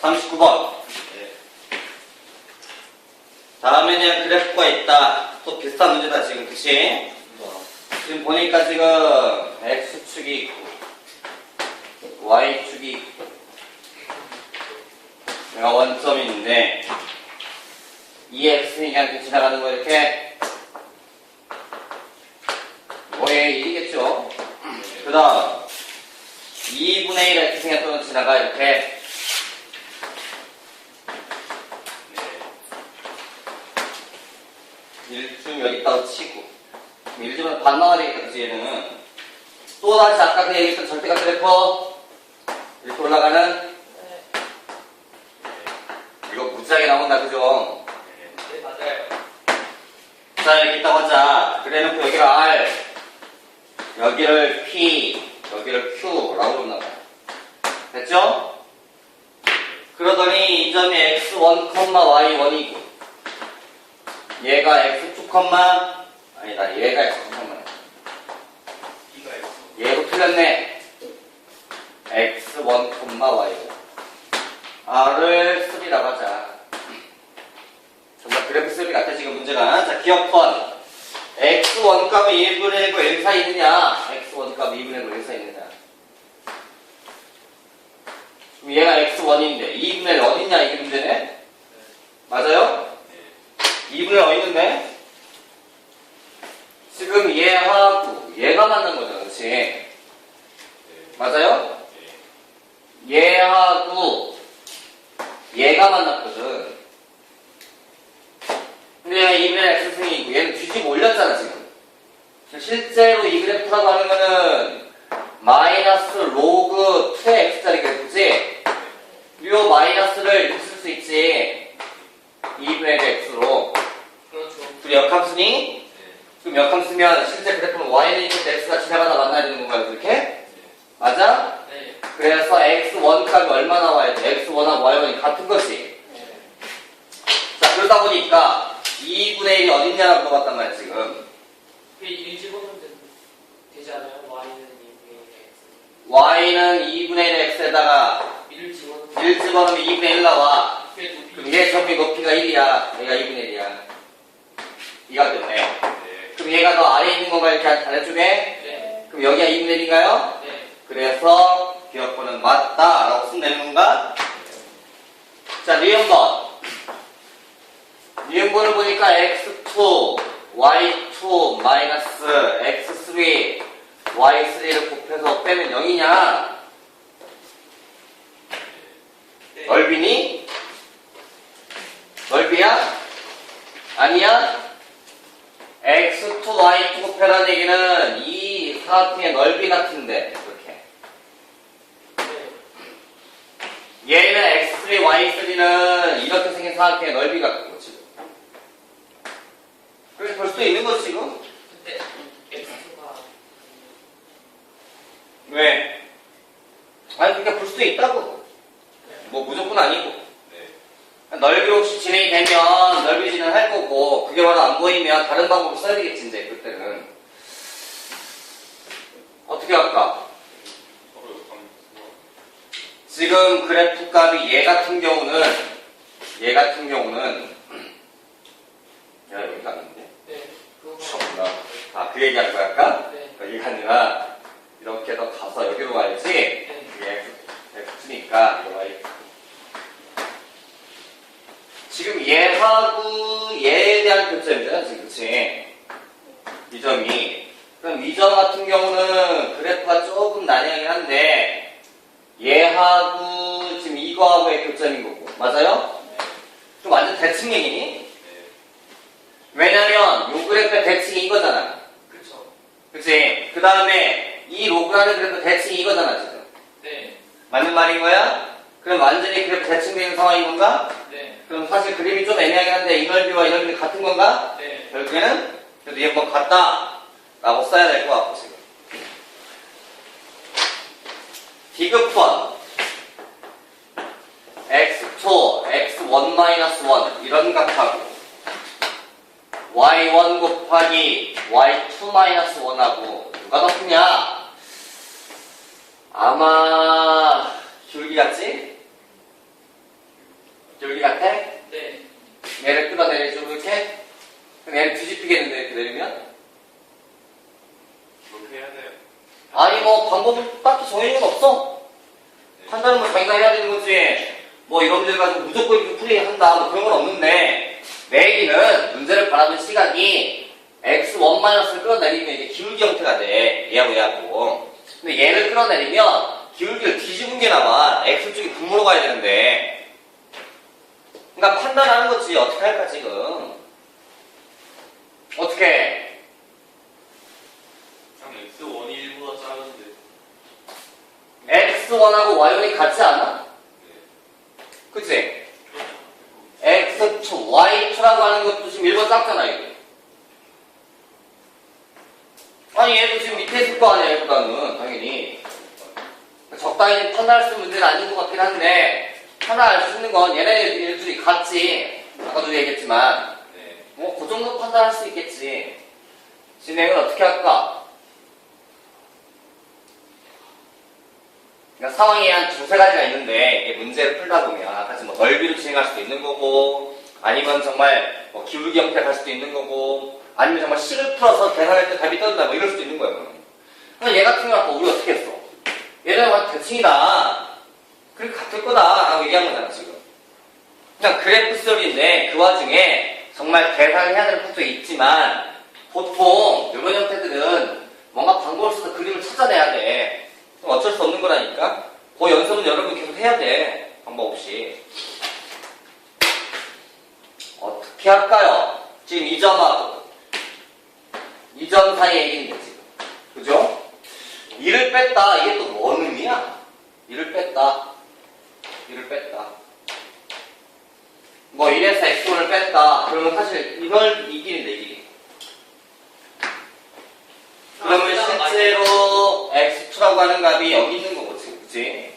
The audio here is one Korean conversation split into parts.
39번. 다음에는 그래프가 있다. 또 비슷한 문제다, 지금. 그치? 지금 보니까 지금 X축이 있고, Y축이 있고, 내가 원점이 있는데, 이 X이한테 지나가는 거 이렇게, 뭐의 1이겠죠? 그 다음, 2분의 1 X승의 또는 지나가 이렇게, 1중 여기 있다고 치고 1중은 반 나와야 되겠다. 그치 얘는 또다시 아까 그 얘기했던 절대값 그래프 이렇게 올라가는 이거 무지하게 나온다. 그죠? 네, 맞아요. 자 여기 있다고 하자. 그래놓고 여기를 R 여기를 P 여기를 Q 라고 나가. 됐죠? 그러더니 이 점이 X1, Y1이고 얘가 X2, 아니다 얘가 X2, 얘도 틀렸네. X1, Y1 R을 3라고 하자. 정말 그래프 3 같아 지금 문제가. 자 기억권 X1 값은 1분의 1과 1 사이 있느냐, X1 값은 2분의 1과 1 사이 있느냐. 그럼 얘가 X1인데 2분의 1 어딨냐 이게 문제네. 맞아요? 2분의 1 어딨는데? 지금 얘하고 얘가 만난 거잖아. 그치? 맞아요? 얘하고 얘가 만났거든. 근데 얘가 2분의 X승이고 얘는 뒤집어 올렸잖아 지금. 실제로 이 그래프라고 하는 거는 마이너스 로그 2X짜리 그래프지. 요 마이너스를 이렇게 쓸 수 있지. 2분의 X로. 그렇죠. 둘이 역함수니? 그럼 역함수면 실제 그래프는 Y는 이렇게 X가 지나가다 만나야 되는 건가요? 그렇게? 맞아? 네. 그래서 X1 값이 얼마 나와야 돼? X1하고 Y1이 같은 거지. 자, 그러다 보니까 2분의 1이 어딨냐고 물어봤단 말이야, 지금. 그 1 집어넣으면 되지 않아요? Y는 2분의 1 X에다가 1 집어넣으면 1 집어넣으면 2분의 1 나와. 그게 높이. 그럼 얘 전부 높이가 1이야. 얘가 2분의 1이야. 이가 됐네. 그럼 얘가 더 아래에 있는 건가, 이렇게 아래쪽에? 네. 그럼 여기가 2분의 1인가요? 네. 그래서 기억번은 맞다 라고 쓰면 되는 건가? 자, 니은번. 니은번을 보니까 x2, y2, 마이너스 x3, y3를 곱해서 빼면 0이냐? 네. 넓이니? 넓이야? 아니야? x2, y2 곱해라는 얘기는 이 사각형의 넓이 같은데 이렇게. 네. 얘는 x3, y3는 이렇게 생긴 사각형의 넓이 같고 지금. 그래서 볼 수도 있는 거지 지금. 근데 X가 왜? 아니 그러니까 볼 수도 있다고. 뭐 무조건 아니고. 넓이 혹시 진행이 되면 넓이 진행할 거고 그게 바로 안 보이면 다른 방법을 써야 되겠지 이제 그때는. 어떻게 할까? 지금 그래프 값이 얘 같은 경우는 야 여기가 아닌데? 네. 그거 없나? 아 그 얘기할 거야 아까? 네. 여기가 아니라 이렇게 더 가서 여기로 와야지. 네. 이게 X니까 이거 와야지. 지금 얘하고 얘에 대한 교점이잖아 지금. 그치? 이 점이. 그럼 이 점 같은 경우는 그래프가 조금 난해하긴 한데 얘하고 지금 이거하고의 교점인 거고. 맞아요? 좀 완전 대칭 얘기니? 왜냐면 요 그래프의 대칭이 이거잖아. 그렇죠. 그치? 그 다음에 이 로그라는 그래프 대칭이 이거잖아 지금. 네. 맞는 말인 거야? 그럼 완전히 그래프 대칭되는 상황인 건가? 네. 그럼 사실 그림이 좀 애매하긴 한데 이 넓이와 이 넓이는 같은 건가? 네. 결국에는 그래도 이 한번 같다 라고 써야 될 것 같고 지금. 디귿번 x2, x1-1 이런 값하고 y1 곱하기 y2-1하고 누가 더 크냐? 아마 기울기 같지? 판단은 뭐 자기가 해야 되는 거지. 뭐 이런 문제를 가지고 무조건 이렇게 풀이한다. 뭐 그런 건 없는데 내 얘기는 문제를 바라본 시각이 x1-을 끌어내리면 이게 기울기 형태가 돼. 얘하고. 근데 얘를 끌어내리면 기울기를 뒤집은 게 나와. x 쪽이 분모로 가야 되는데. 그러니까 판단하는 거지. 어떻게 할까 지금. 어떻게? 그냥 X1이 1보다 작은데. x1하고 y1이 같지 않아? 네. 그치? x2, y2라고 하는 것도 지금 1번 작잖아, 이게. 아니, 얘도 지금 밑에 있을 거 아니야, 얘보다는. 당연히. 적당히 판단할 수 있는 문제는 아닌 것 같긴 한데, 하나 알 수 있는 건 얘네 둘이 같지. 아까도 얘기했지만. 네. 뭐, 그 정도 판단할 수 있겠지. 진행을 어떻게 할까? 그러니까 상황이 한 두세 가지가 있는데, 이게 문제를 풀다 보면, 아까 뭐 넓이로 진행할 수도 있는 거고, 아니면 정말 뭐 기울기 형태를 할 수도 있는 거고, 아니면 정말 식을 풀어서 계산할 때 답이 떠든다, 뭐 이럴 수도 있는 거예요. 그럼 얘 같은 경우 우리 어떻게 했어? 얘는 막 대칭이다. 그렇게 같을 거다. 라고 얘기한 거잖아, 지금. 그냥 그래프 썰인데, 그 와중에 정말 계산을 해야 되는 것도 있지만, 보통 이런 형태들은 뭔가 방법을 써서 그림을 찾아내야 돼. 어쩔 수 없는 거라니까. 그 연습은 여러분 계속 해야 돼. 방법 없이. 어떻게 할까요? 지금 이 점하고 이 점 사이의 얘기인데 지금. 그죠? 1을 뺐다. 이게 또 뭔 의미야? 1을 뺐다. 1을 뺐다. 뭐 1에서 x1을 뺐다. 그러면 사실 이걸 이 길인데 이 길이. 그러면 실제로 x2라고 하는 값이 여기 있는 거고 지금. 그치?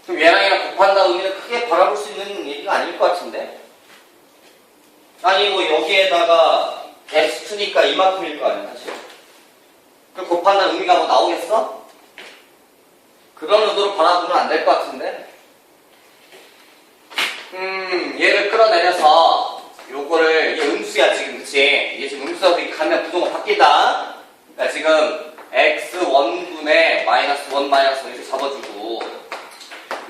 그럼 얘랑 얘랑 곱한다 의미는 크게 바라볼 수 있는 얘기가 아닐 것 같은데? 아니 뭐 여기에다가 x2니까 이만큼일 거 아니야 사실. 그럼 곱한다는 의미가 뭐 나오겠어? 그런 의도로 바라보면 안 될 것 같은데? 얘를 끌어내려서 요거를, 이게 음수야 지금, 그치? 이게 지금 음수하고 가면 부동가 바뀌다. 그러니까 지금 x1분의 마이너스 1 마이너스 이렇게 잡아주고,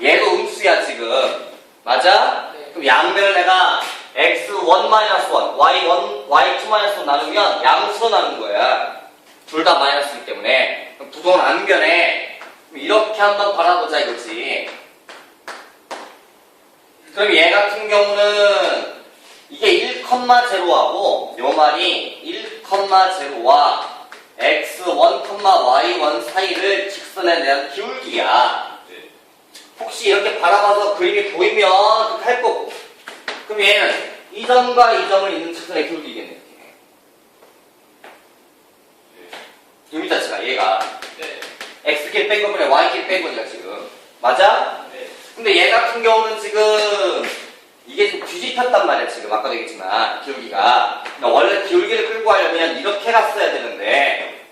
얘도 음수야 지금. 맞아? 네. 그럼 양변을 내가 x1 마이너스 1, y1, y2 마이너스 1 나누면 양수로 나눈 거야. 둘 다 마이너스이기 때문에. 그럼 부동은 안 변해. 그럼 이렇게 한번 바라보자 이거지. 그럼 얘 같은 경우는 이게 1,0하고 요 말이 1,0와 x1, y1 사이를 직선에 대한 기울기야. 네. 혹시 이렇게 바라봐서 그림이 보이면 그렇게 할 거고. 그럼 얘는 이 점과 이 점을 있는 직선의 기울기겠네. 네. 의미 자체가 얘가 네. x길 뺀 거분에 y길 뺀 거니까 지금. 맞아? 네. 근데 얘 같은 경우는 지금 이게 좀 뒤집혔단 말이야 지금. 아까도 얘기했지만 기울기가. 그러니까 원래 기울기를 끌고 가려면 이렇게 갔어야 되는데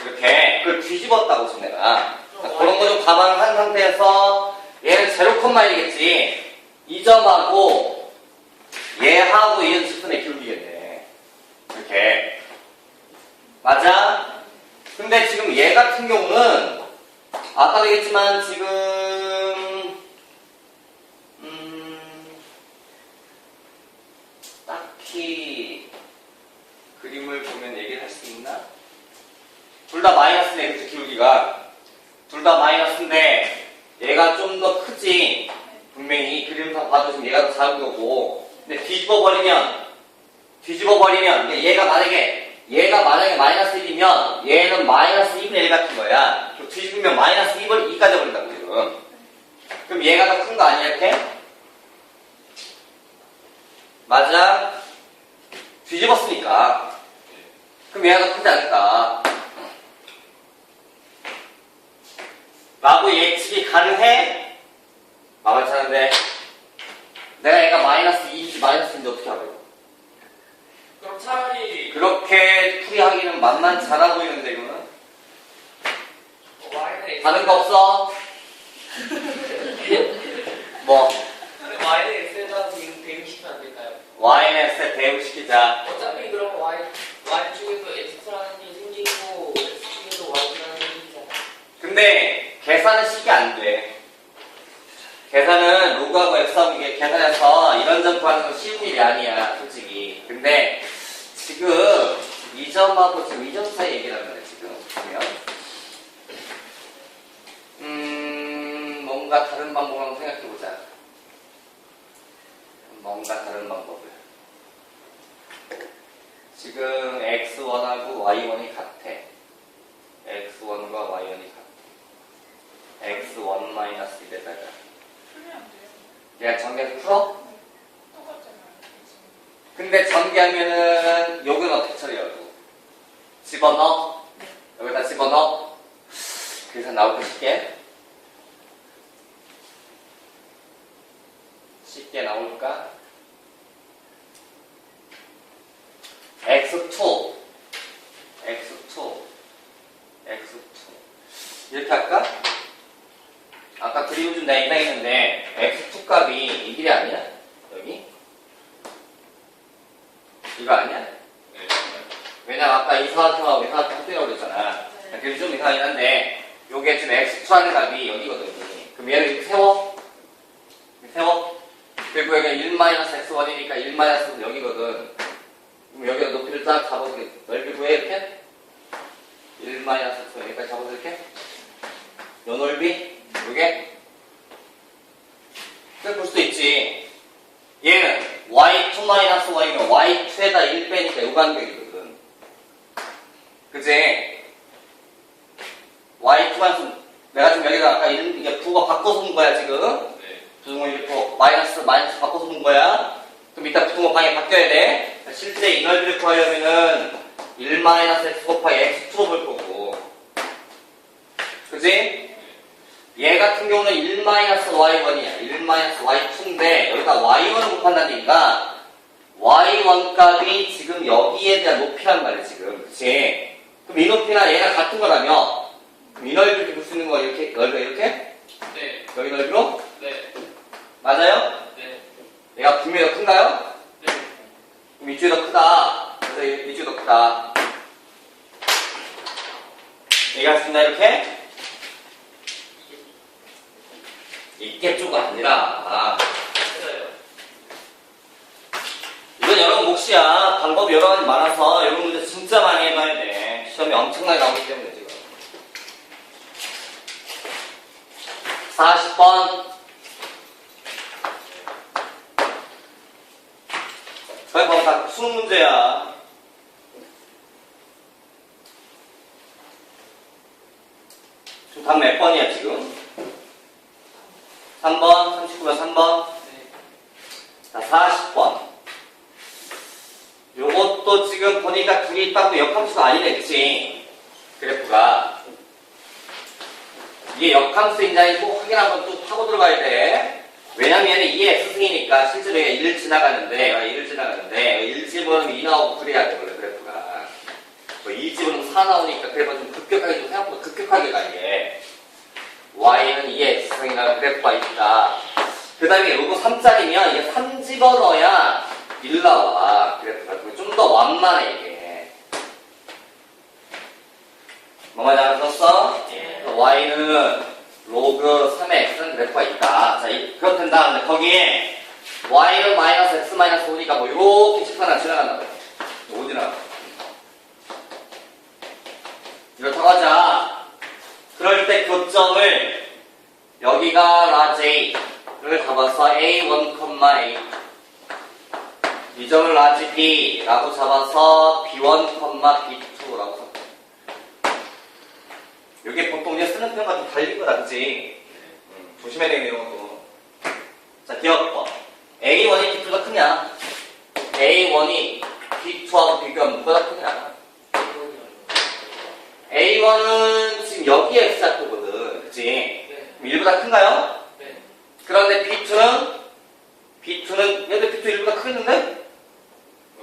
이렇게 그걸 뒤집었다고 지금 내가. 그러니까 그런 거 좀 감안한 상태에서 얘는 제로 콤마이겠지. 이 점하고 얘하고 이은 직선의 기울기겠네. 이렇게. 맞아? 근데 지금 얘 같은 경우는 아까도 얘기했지만 지금 딱히 그림을 보면 얘기를 할 수 있나? 둘 다 마이너스네. 그치? 기울기가 둘 다 마이너스인데 얘가 좀 더 크지. 분명히 그림상 봐도 지금 얘가 더 작은 거고. 근데 뒤집어버리면 얘가 만약에 마이너스 1이면 얘는 마이너스 2분의 1 같은 거야. 뒤집으면 마이너스 2가 돼버린다고 지금. 그럼 얘가 더 큰 거 아니야 이렇게? 맞아? 뒤집었으니까. 그럼 얘가 더 크지 않을까? 라고 예측이 가능해? 만만치 않은데 내가 얘가 마이너스 2인지 마이너스 1인지 어떻게 알아요? 그럼 차라리 그렇게 풀이하기는 만만치 않아 보이는데 이거는? y는 x 다른 거 없어? 뭐? y는 x에다가 대응시키면 안 될까요? y는 x에 대응시키자. 어차피 그럼 y 쪽에서 x라는 게 생기고 x 쪽에서 y라는 게 생기잖아요. 근데 계산은 식이 안 계산은 로그하고 x하고 이게 계산해서 이런 점 구하는 건 쉬운 일이 아니야, 솔직히. 근데 지금 이 점하고 지금 이 점 사이 얘기를 하면 지금 보면 뭔가 다른 방법을 한번 생각해보자. 뭔가 다른 방법을. 지금 x1하고 y1이 같아. x1과 y1이 같아. x1-1에다가 풀면 안 돼요. 그냥 전개해서 풀어? 똑같잖아요. 근데 전개하면은 여기는 어떻게 처리하고? 집어넣어? 여기다 집어넣어? 그래서 나올까 쉽게 나올까? x2 이렇게 할까? 아까 그리고 준 내가 했는데 x2 값이 이 길이 아니야? 여기? 이거 아니야? 네. 왜냐면 아까 이사각형하고 이사각형 합동이라고 그랬잖아. 그래서 좀 이상하긴 한데 요게 지금 x2라는 값이 여기거든. 그럼 얘를 이렇게 세워? 그리고 여기가 1-x1이니까 1-x는 여기거든. 그럼 여기다 높이를 딱 잡아서 넓이 구해 이렇게? 1-x 여기까지 잡아서 이렇게? 요 넓이? 요게? 그렇게 볼 수도 있지. 얘는 y2-y면 y2에다 1 빼니까 요 간격이거든. 그치? y2-, 내가 지금 여기다 아까 이게 부가 바꿔서 본 거야 지금. 네. 부등호 이렇게 마이너스 바꿔서 본 거야. 그럼 이따 부등호 방향이 바뀌어야 돼. 실제 이 넓이를 구하려면은 1-x 곱하기 x2로 볼 거고. 그치? 얘 같은 경우는 1-y1이야. 1-y2인데 여기다 y1을 곱한다는 얘기가 y1 값이 지금 여기에 대한 높이란 말이야 지금. 그치? 그럼 이 높이나 얘가 같은 거라며 그럼 이 넓이를 이렇게 볼 수 있는 거 이렇게 넓이가 이렇게? 네. 여기 넓이로? 네. 맞아요? 네. 얘가 분명히 더 큰가요? 네. 그럼 이쪽이 더 크다. 그래서 이쪽이 더 크다. 얘기할 수 있나 이렇게? 있겠죠가 아니라 됐어요. 이건 여러분 몫이야. 방법이 여러 가지 많아서 여러분 문제 진짜 많이 해봐야 돼. 시험이 엄청나게 나오기 때문에 지금. 40번. 저희 봐봐 다 수능 문제야. 지금 답 몇 번이야 지금? 3번, 39번 3번. 자, 40번. 요것도 지금 보니까 둘이 딱 역함수가 아니네, 그치? 그래프가. 이게 역함수인지 아닌지 꼭 확인 한번 또 하고 들어가야 돼. 왜냐면 얘는 2의 x승이니까 실제로 얘가 1을 지나가는데, 1 집어넣으면 2 나오고 그래야 돼, 원래 그래프가. 2 집어넣으면 4 나오니까 그래프가 좀 급격하게, 좀 생각보다 급격하게 가, 이게. y는 2의 x승이나 그래프가 있다. 그 다음에 요거 3짜리면 이게 3 집어넣어야 1 나와. 그래프가 좀 더 완만해, 이게. 뭐가 잘 썼어? 예. y는 로그 3의 x는 그래프가 있다. 자, 그렇단다. 근데 거기에 y는 마이너스 x 마이너스 5니까 뭐 요렇게 집 하나 지나간다. 뭐 지나가? 이렇다고 하자. 그럴 때 교점을 여기가 라지 A를 잡아서 A1, A 이 점을 라지 B라고 잡아서 B1, B2라고 잡아. 이게 보통 이제 쓰는 표현과 좀 달린 거다, 그치? 조심해야 되겠네, 이런 것도. 자, 기억. A1이 B2가 크냐? A1이 B2하고 비교하면 누가 크냐? A1은 지금 여기에 X자표거든, 그치? 네. 그럼 1보다 큰가요? 네. 그런데 B2는 얘들 B2 1보다 크겠는데?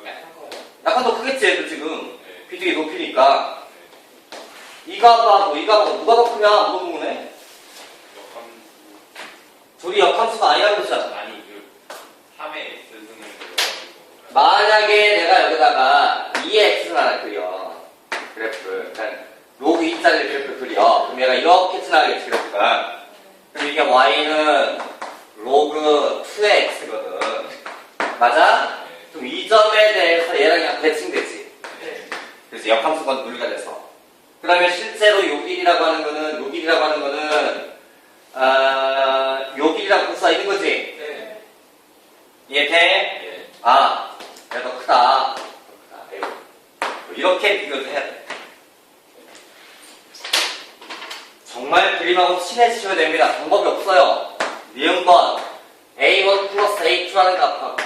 약한 거예요. 약간 더 크겠지, 얘들 지금. 네. B2가 높이니까. 이가하고 누가 더 크냐? 물어보네. 역함수. 둘이 역함수가 아니라고 그랬잖아. 아니, 3의 x승을 들어가지고. 만약에 내가 여기다가 2의 x를 하나 그려. 그래프를. 그러니까 로그 2짜리 그래프를 그려. 그럼 얘가 이렇게 지나가겠지, 그래프가. 그럼 이게 y는 로그 2의 x거든. 맞아? 네. 그럼 이 점에 대해서 얘랑 그냥 대칭되지. 네. 그래서 역함수건 분리가 돼서. 그 다음에 실제로 요 길이라고 하는 거는, 요 길이라고 볼 수가 있는 거지. 네. 이해돼? 예. 아, 내가 더 크다. 이렇게 비교를 해야 돼. 정말 그림하고 친해지셔야 됩니다. 방법이 없어요. 미음번 A1 플러스 A2라는 값하고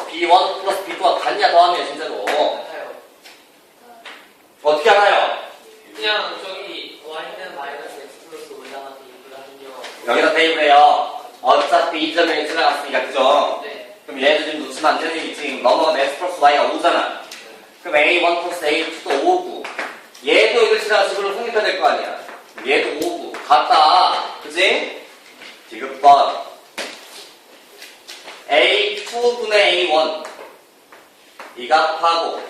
B1 플러스 B2가 같냐 더하면 진짜로 같아요. 어떻게 알아요? 그냥 저기 y는 마이너스 x 플러스 올라가기 이거거든요. 여기다 대입을 해요. 어차피 이 점에 지나갔으니까 그죠? 네. 그럼 얘도 좀 놓치면 안 되는 얘기지. 넘어가면 x 플러스 y가 5잖아. 그럼 A1 플러스 A2도 5고 얘도 이걸 지나가서 이걸로 성립해야 될 거 아니야. 얘도 5고 같다. 그지? 디귿번 A2분의 A1 이 값하고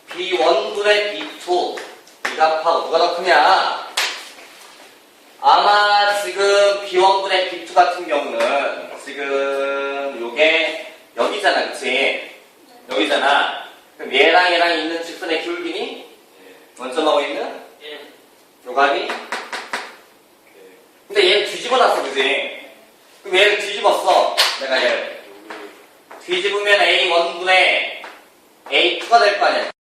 B1분의 B2 이 값하고 누가 더 크냐? 아마 지금 B1분의 B2 같은 경우는 지금 요게 여기잖아, 그치? 여기잖아. 그럼 얘랑 있는 직선의 기울기니? 원점하고 있는? 1. 요각이? 근데 얘를 뒤집어놨어, 그지? 그럼 얘를 뒤집었어. 내가 얘를. 뒤집으면 A1분의 A2가 될 거 아니야.